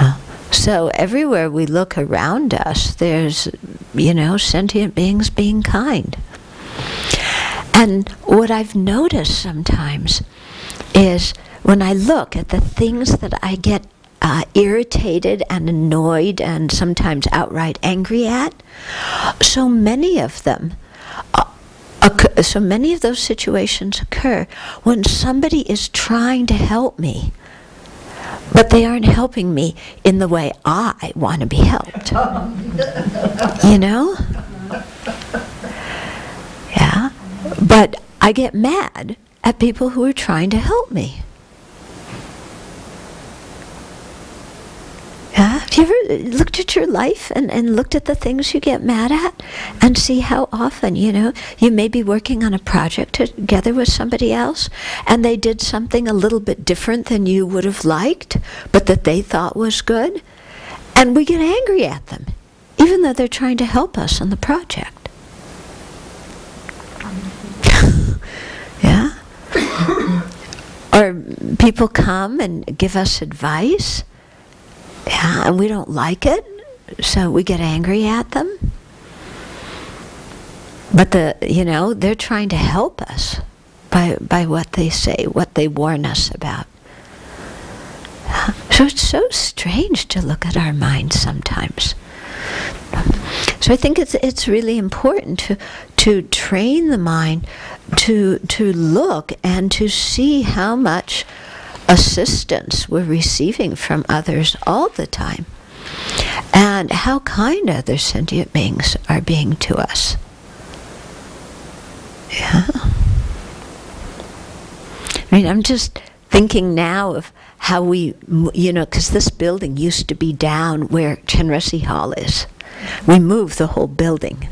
No. So everywhere we look around us, there's, you know, sentient beings being kind. And what I've noticed sometimes is when I look at the things that I get irritated and annoyed and sometimes outright angry at, so many of them so many of those situations occur when somebody is trying to help me, but they aren't helping me in the way I want to be helped. You know? Yeah. But I get mad at people who are trying to help me. Yeah? Have you ever looked at your life and looked at the things you get mad at and see how often, you know, you may be working on a project together with somebody else and they did something a little bit different than you would have liked, but that they thought was good, and we get angry at them, even though they're trying to help us on the project. Yeah? Or people come and give us advice, yeah, and we don't like it, so we get angry at them. But you know, they're trying to help us by what they say, what they warn us about. So it's so strange to look at our minds sometimes. So I think it's really important to train the mind to look and to see how much assistance we're receiving from others all the time, and how kind other sentient beings are being to us. Yeah. I mean, I'm just thinking now of how we, you know, because this building used to be down where Chenresi Hall is. We moved the whole building,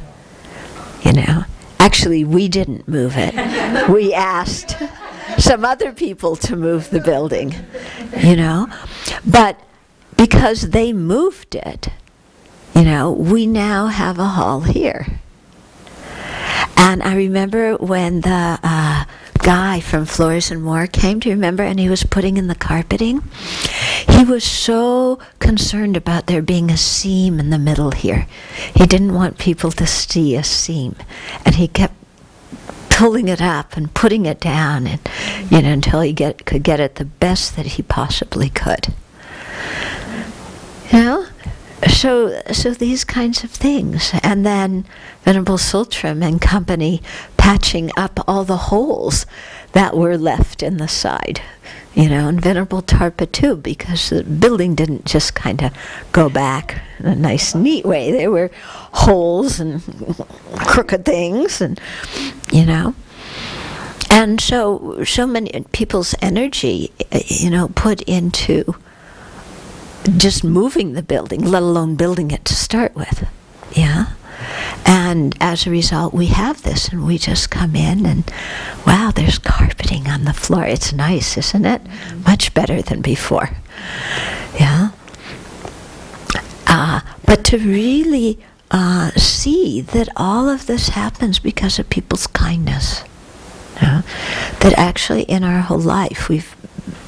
you know. Actually, we didn't move it. We asked some other people to move the building, you know. But because they moved it, you know, we now have a hall here. And I remember when the guy from Floors and More came, do you remember? And he was putting in the carpeting. He was so concerned about there being a seam in the middle here. He didn't want people to see a seam. And he kept pulling it up and putting it down, and until he could get it the best that he possibly could. So these kinds of things. And then Venerable Sultram and company patching up all the holes that were left in the side. And Venerable Tarpa too, because the building didn't just kind of go back in a nice, neat way. There were holes and crooked things, and and so many people's energy, put into just moving the building, let alone building it to start with. And as a result, we have this, and we just come in and, wow, there's carpeting on the floor. It's nice, isn't it? Much better than before. But to really see that all of this happens because of people's kindness. That actually in our whole life we've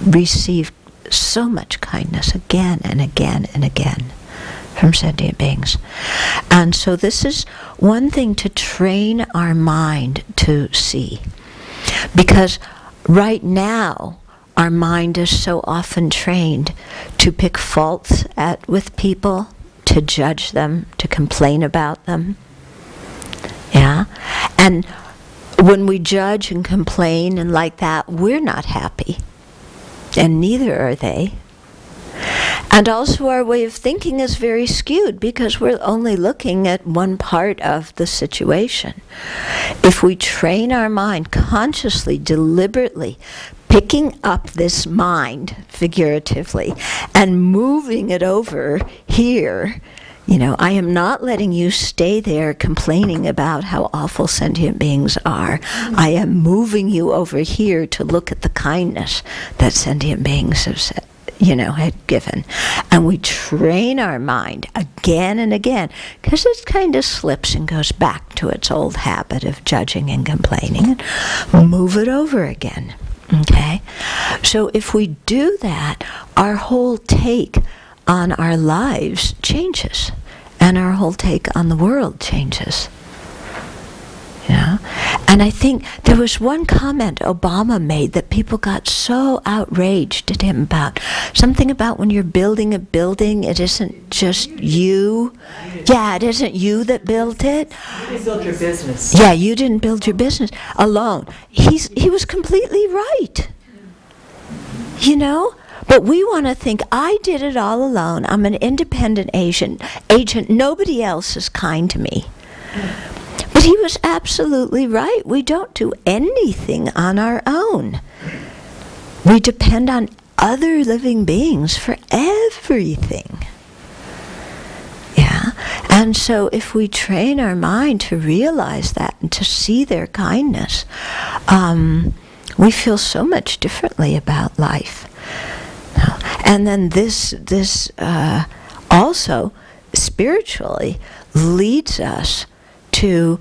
received so much kindness again and again and again from sentient beings. And so this is one thing to train our mind to see. Because right now, our mind is so often trained to pick faults with people, to judge them, to complain about them. And when we judge and complain and like that, we're not happy. And neither are they. And also our way of thinking is very skewed because we're only looking at one part of the situation. If we train our mind consciously, deliberately, picking up this mind, figuratively, and moving it over here, I am not letting you stay there complaining about how awful sentient beings are. I am moving you over here to look at the kindness that sentient beings have said, had given. And we train our mind again and again, because it kind of slips and goes back to its old habit of judging and complaining, and move it over again. Okay? So if we do that, our whole take on our lives changes, and our whole take on the world changes. And I think there was one comment Obama made that people got so outraged at him about. Something about when you're building a building, it isn't just you. Yeah, it isn't you that built it. You didn't build your business. Yeah, you didn't build your business alone. He was completely right. But we want to think, I did it all alone. I'm an independent agent. Nobody else is kind to me. But he was absolutely right. We don't do anything on our own. We depend on other living beings for everything. And so if we train our mind to realize that and to see their kindness, we feel so much differently about life. And then this also spiritually leads us to,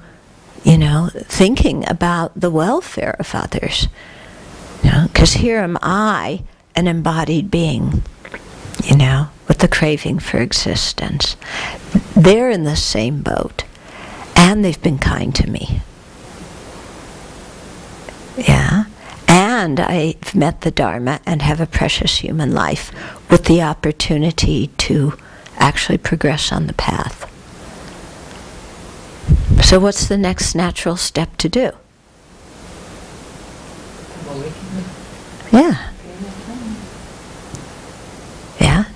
thinking about the welfare of others. Because here am I, an embodied being, with the craving for existence. They're in the same boat, and they've been kind to me. And I've met the Dharma and have a precious human life with the opportunity to actually progress on the path. So what's the next natural step to do?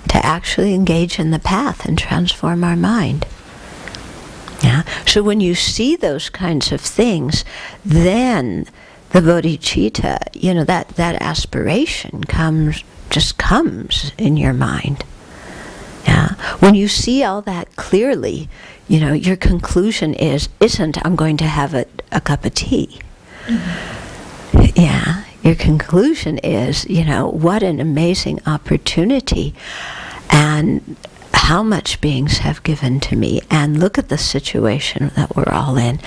To actually engage in the path and transform our mind. So when you see those kinds of things, then the bodhicitta, that aspiration comes in your mind. When you see all that clearly, your conclusion isn't I'm going to have a cup of tea. Your conclusion is, what an amazing opportunity and how much beings have given to me, and look at the situation that we're all in,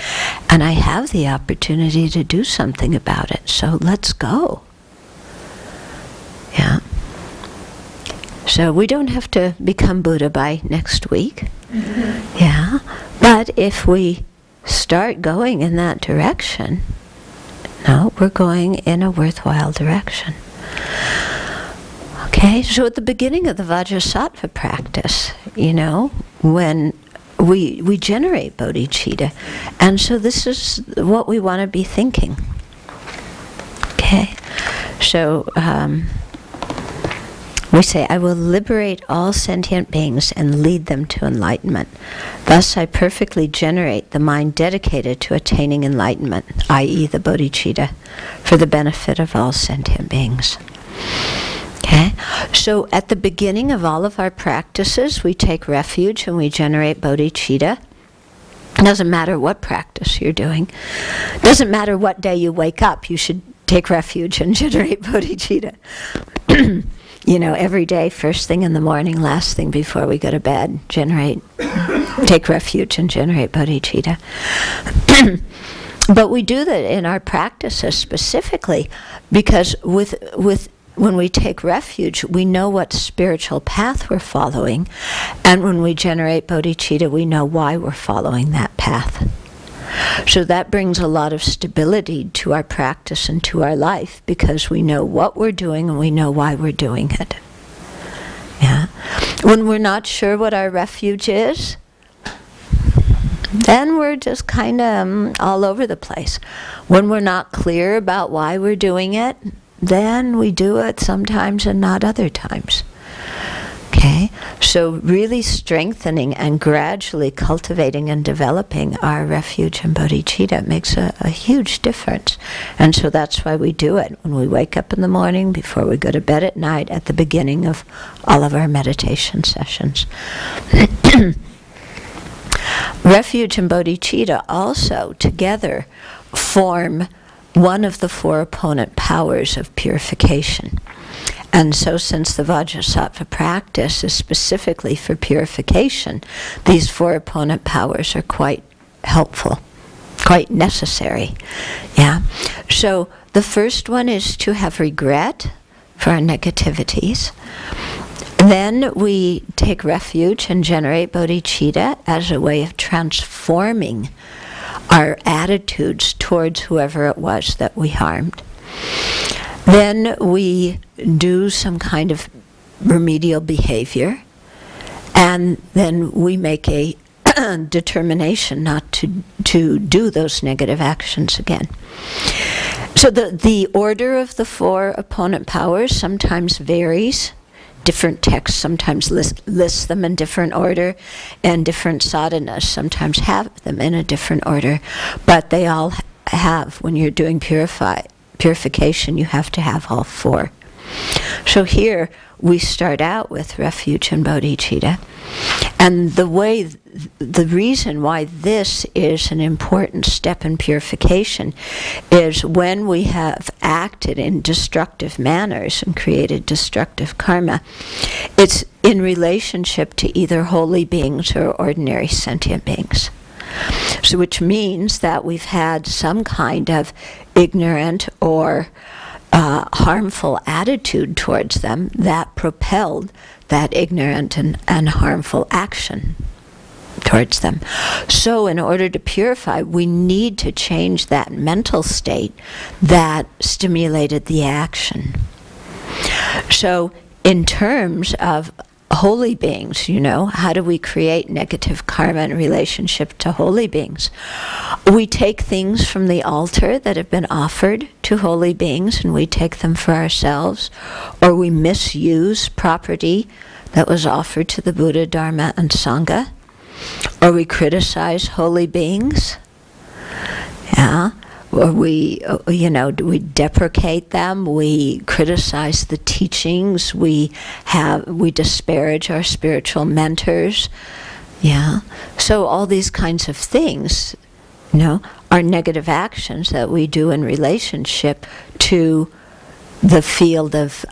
and I have the opportunity to do something about it, so let's go. Yeah. So we don't have to become Buddha by next week. Yeah. But if we start going in that direction, no, we're going in a worthwhile direction. Okay, so at the beginning of the Vajrasattva practice, when we generate bodhicitta, and so this is what we want to be thinking. Okay, so we say, I will liberate all sentient beings and lead them to enlightenment. Thus I perfectly generate the mind dedicated to attaining enlightenment, i.e. the bodhicitta, for the benefit of all sentient beings. Okay, so at the beginning of all of our practices, we take refuge and we generate bodhicitta. It doesn't matter what practice you're doing. It doesn't matter what day you wake up, you should take refuge and generate bodhicitta. Every day, first thing in the morning, last thing before we go to bed, take refuge and generate bodhicitta. But we do that in our practices specifically because when we take refuge, we know what spiritual path we're following, and when we generate bodhicitta, we know why we're following that path. So that brings a lot of stability to our practice and to our life, because we know what we're doing and we know why we're doing it. Yeah. When we're not sure what our refuge is, then we're just kind of all over the place. When we're not clear about why we're doing it, then we do it sometimes and not other times. Okay? So really strengthening and gradually cultivating and developing our refuge and bodhicitta makes a huge difference. And so that's why we do it when we wake up in the morning, before we go to bed at night, at the beginning of all of our meditation sessions. Refuge and bodhicitta also together form one of the four opponent powers of purification. And so since the Vajrasattva practice is specifically for purification, these four opponent powers are quite helpful, quite necessary. Yeah. So the first one is to have regret for our negativities. Then we take refuge and generate bodhicitta as a way of transforming our attitudes towards whoever it was that we harmed. Then we do some kind of remedial behavior, and then we make a determination not to do those negative actions again. So the order of the four opponent powers sometimes varies. Different texts sometimes list them in different order, and different sadhanas sometimes have them in a different order, but they all have, when you're doing purification, you have to have all four. So here we start out with refuge and bodhicitta, and the reason why this is an important step in purification is when we have acted in destructive manners and created destructive karma, it's in relationship to either holy beings or ordinary sentient beings. So which means that we've had some kind of ignorant or harmful attitude towards them that propelled that ignorant and harmful action towards them. So in order to purify, we need to change that mental state that stimulated the action. So in terms of holy beings, how do we create negative karma in relationship to holy beings? We take things from the altar that have been offered to holy beings and we take them for ourselves, or we misuse property that was offered to the Buddha, Dharma, and Sangha, or we criticize holy beings, or we deprecate them, we criticize the teachings, we disparage our spiritual mentors, So all these kinds of things, are negative actions that we do in relationship to the field of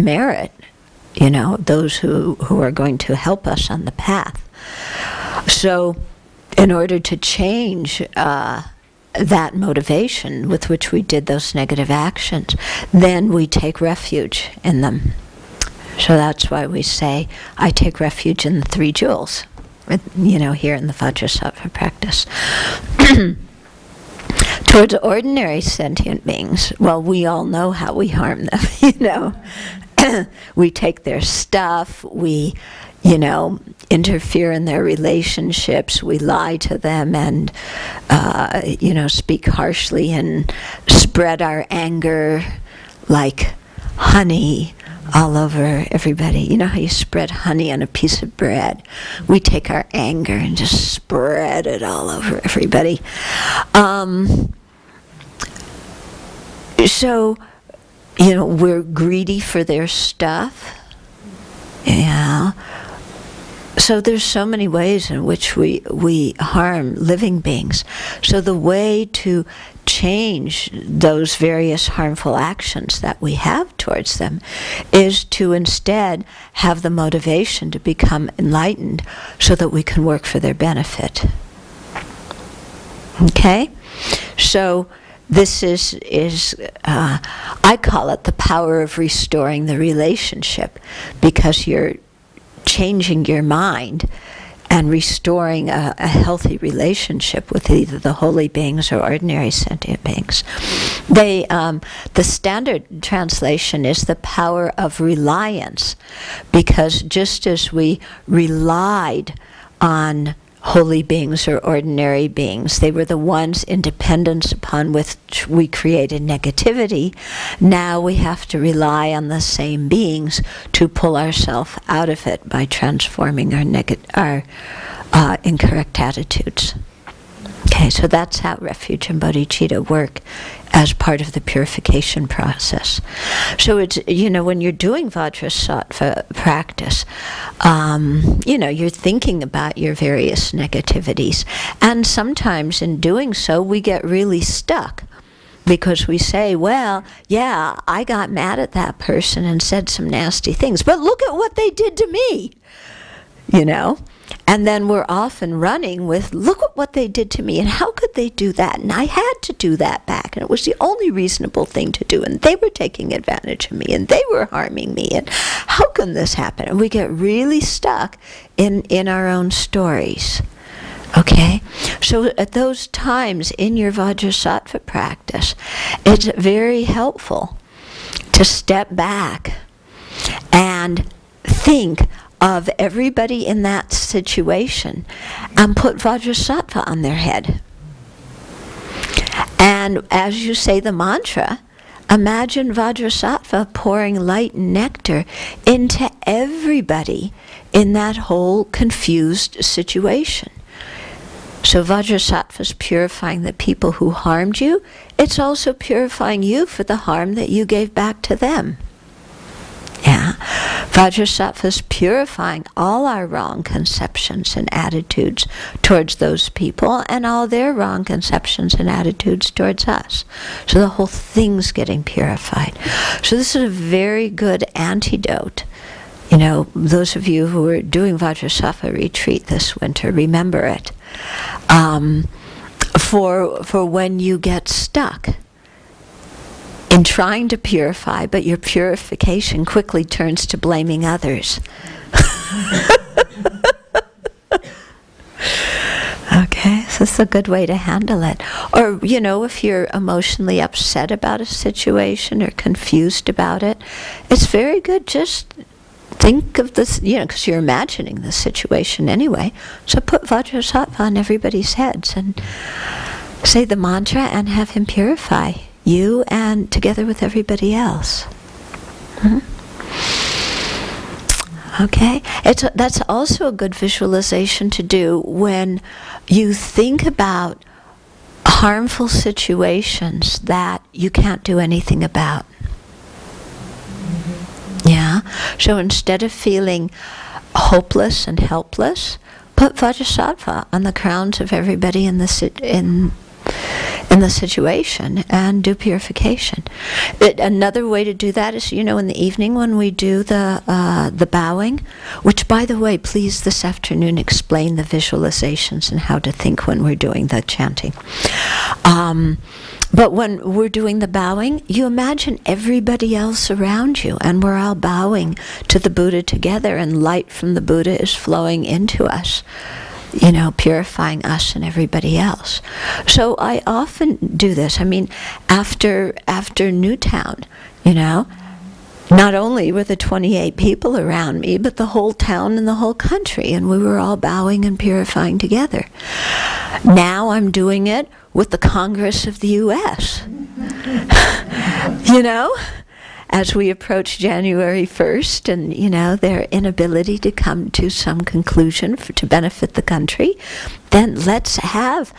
merit those who are going to help us on the path. So in order to change that motivation with which we did those negative actions, then we take refuge in them. So that's why we say, I take refuge in the 3 jewels, here in the Vajrasattva practice. Towards ordinary sentient beings, well, we all know how we harm them, We take their stuff, we, interfere in their relationships, we lie to them and, speak harshly and spread our anger like honey all over everybody. You know how you spread honey on a piece of bread? We take our anger and just spread it all over everybody. So, we're greedy for their stuff. Yeah. So there's so many ways in which we harm living beings. So the way to change those various harmful actions that we have towards them is to instead have the motivation to become enlightened so that we can work for their benefit. Okay? So this is I call it the power of restoring the relationship, because you're changing your mind and restoring a healthy relationship with either the holy beings or ordinary sentient beings. The standard translation is the power of reliance, because just as we relied on holy beings or ordinary beings, they were the ones in dependence upon which we created negativity. Now we have to rely on the same beings to pull ourselves out of it by transforming our incorrect attitudes. Okay, so that's how refuge and bodhicitta work as part of the purification process. So it's, when you're doing Vajrasattva practice, you're thinking about your various negativities. And sometimes in doing so, we get really stuck, because we say, well, yeah, I got mad at that person and said some nasty things, but look at what they did to me, And then we're often running with, look at what they did to me, and how could they do that? And I had to do that back, and it was the only reasonable thing to do, and they were taking advantage of me, and they were harming me, and how can this happen? And we get really stuck in our own stories. Okay? So at those times in your Vajrasattva practice, it's very helpful to step back and think of everybody in that situation and put Vajrasattva on their head. And as you say the mantra, imagine Vajrasattva pouring light and nectar into everybody in that whole confused situation. So Vajrasattva is purifying the people who harmed you. It's also purifying you for the harm that you gave back to them. Yeah. Vajrasattva is purifying all our wrong conceptions and attitudes towards those people, and all their wrong conceptions and attitudes towards us. So the whole thing's getting purified. So this is a very good antidote. Those of you who are doing Vajrasattva retreat this winter, remember it. For when you get stuck in trying to purify, but your purification quickly turns to blaming others. Okay, so it's a good way to handle it. Or, if you're emotionally upset about a situation or confused about it, it's very good just think of this, because you're imagining the situation anyway. So put Vajrasattva on everybody's heads and say the mantra and have him purify you and together with everybody else. Okay? That's also a good visualization to do when you think about harmful situations that you can't do anything about. Yeah? So instead of feeling hopeless and helpless, put Vajrasattva on the crowns of everybody in in the situation and do purification. Another way to do that is, in the evening when we do the bowing, which, by the way, please this afternoon explain the visualizations and how to think when we're doing the chanting. But when we're doing the bowing, you imagine everybody else around you, and we're all bowing to the Buddha together, and light from the Buddha is flowing into us, purifying us and everybody else. So I often do this. I mean, after Newtown, not only were the 28 people around me, but the whole town and the whole country, and we were all bowing and purifying together. Now I'm doing it with the Congress of the U.S. As we approach January 1st and, their inability to come to some conclusion to benefit the country, then let's have,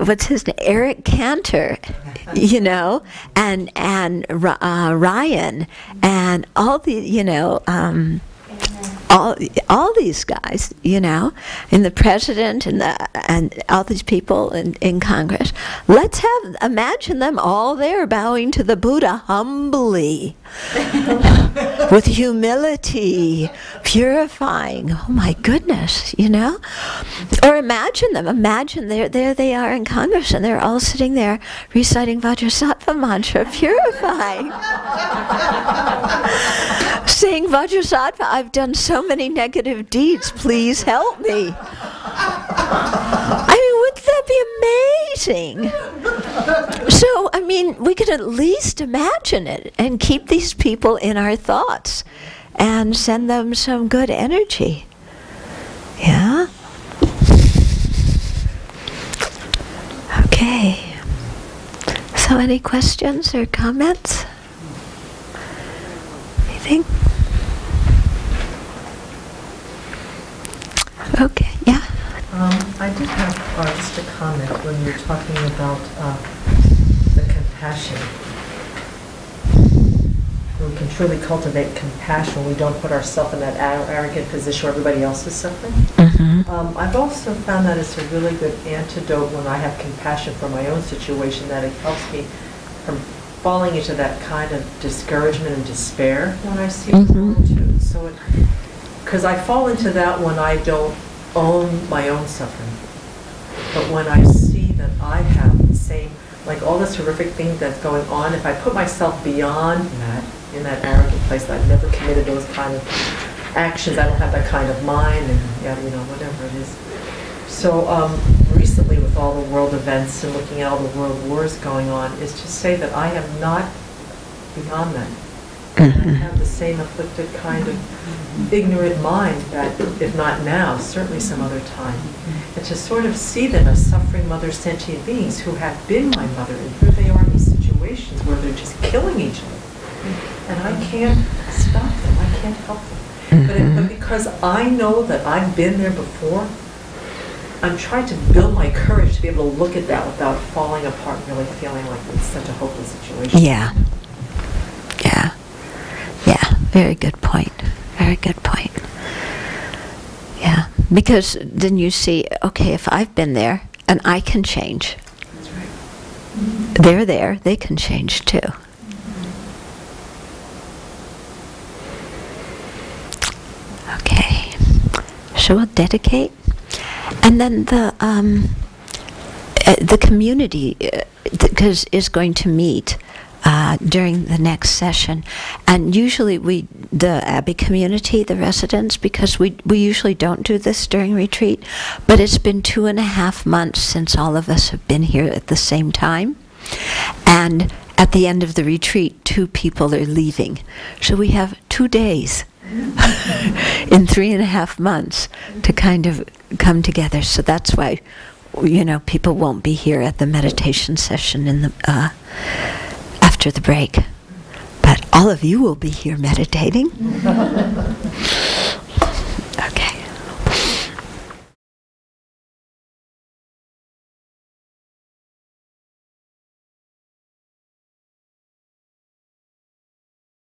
what's his name? Eric Cantor, and Ryan, and all the, all these guys, and the president and all these people in Congress. Let's imagine them all there bowing to the Buddha humbly, with humility, purifying. Oh my goodness, Or imagine there they are in Congress, and they're all sitting there reciting Vajrasattva mantra, purifying. Saying, Vajrasattva, I've done so many negative deeds, please help me. I mean, wouldn't that be amazing? So, we could at least imagine it and keep these people in our thoughts and send them some good energy. Yeah? Okay. So, any questions or comments? Anything? Okay, yeah. I did have just a comment when you were talking about the compassion. We can truly cultivate compassion. We don't put ourselves in that arrogant position where everybody else is suffering. Mm-hmm. I've also found that it's a really good antidote when I have compassion for my own situation, that it helps me from falling into that kind of discouragement and despair when I see too. So, because I fall into that when I don't own my own suffering, but when I see that I have the same, like all this horrific thing that's going on, if I put myself beyond that, in that arrogant place, that I've never committed those kind of actions, I don't have that kind of mind, and whatever it is. So recently, with all the world events and looking at all the world wars going on, is to say that I am not beyond that. I have the same afflicted kind of ignorant mind that, if not now, certainly some other time. And to sort of see them as suffering mother sentient beings who have been my mother, and here they are in these situations where they're just killing each other. And I can't stop them, I can't help them. But because I know that I've been there before, I'm trying to build my courage to be able to look at that without falling apart and really feeling like it's such a hopeless situation. Yeah. Very good point. Very good point. Yeah. Because then you see, okay, if I've been there and I can change. That's right. They're there, they can change too. Okay. So we'll dedicate. And then the community is going to meet during the next session, and usually the Abbey community, the residents, because we usually don't do this during retreat, but it's been 2.5 months since all of us have been here at the same time, and at the end of the retreat 2 people are leaving, so we have 2 days in 3.5 months to kind of come together. So that's why people won't be here at the meditation session in the after the break, but all of you will be here meditating.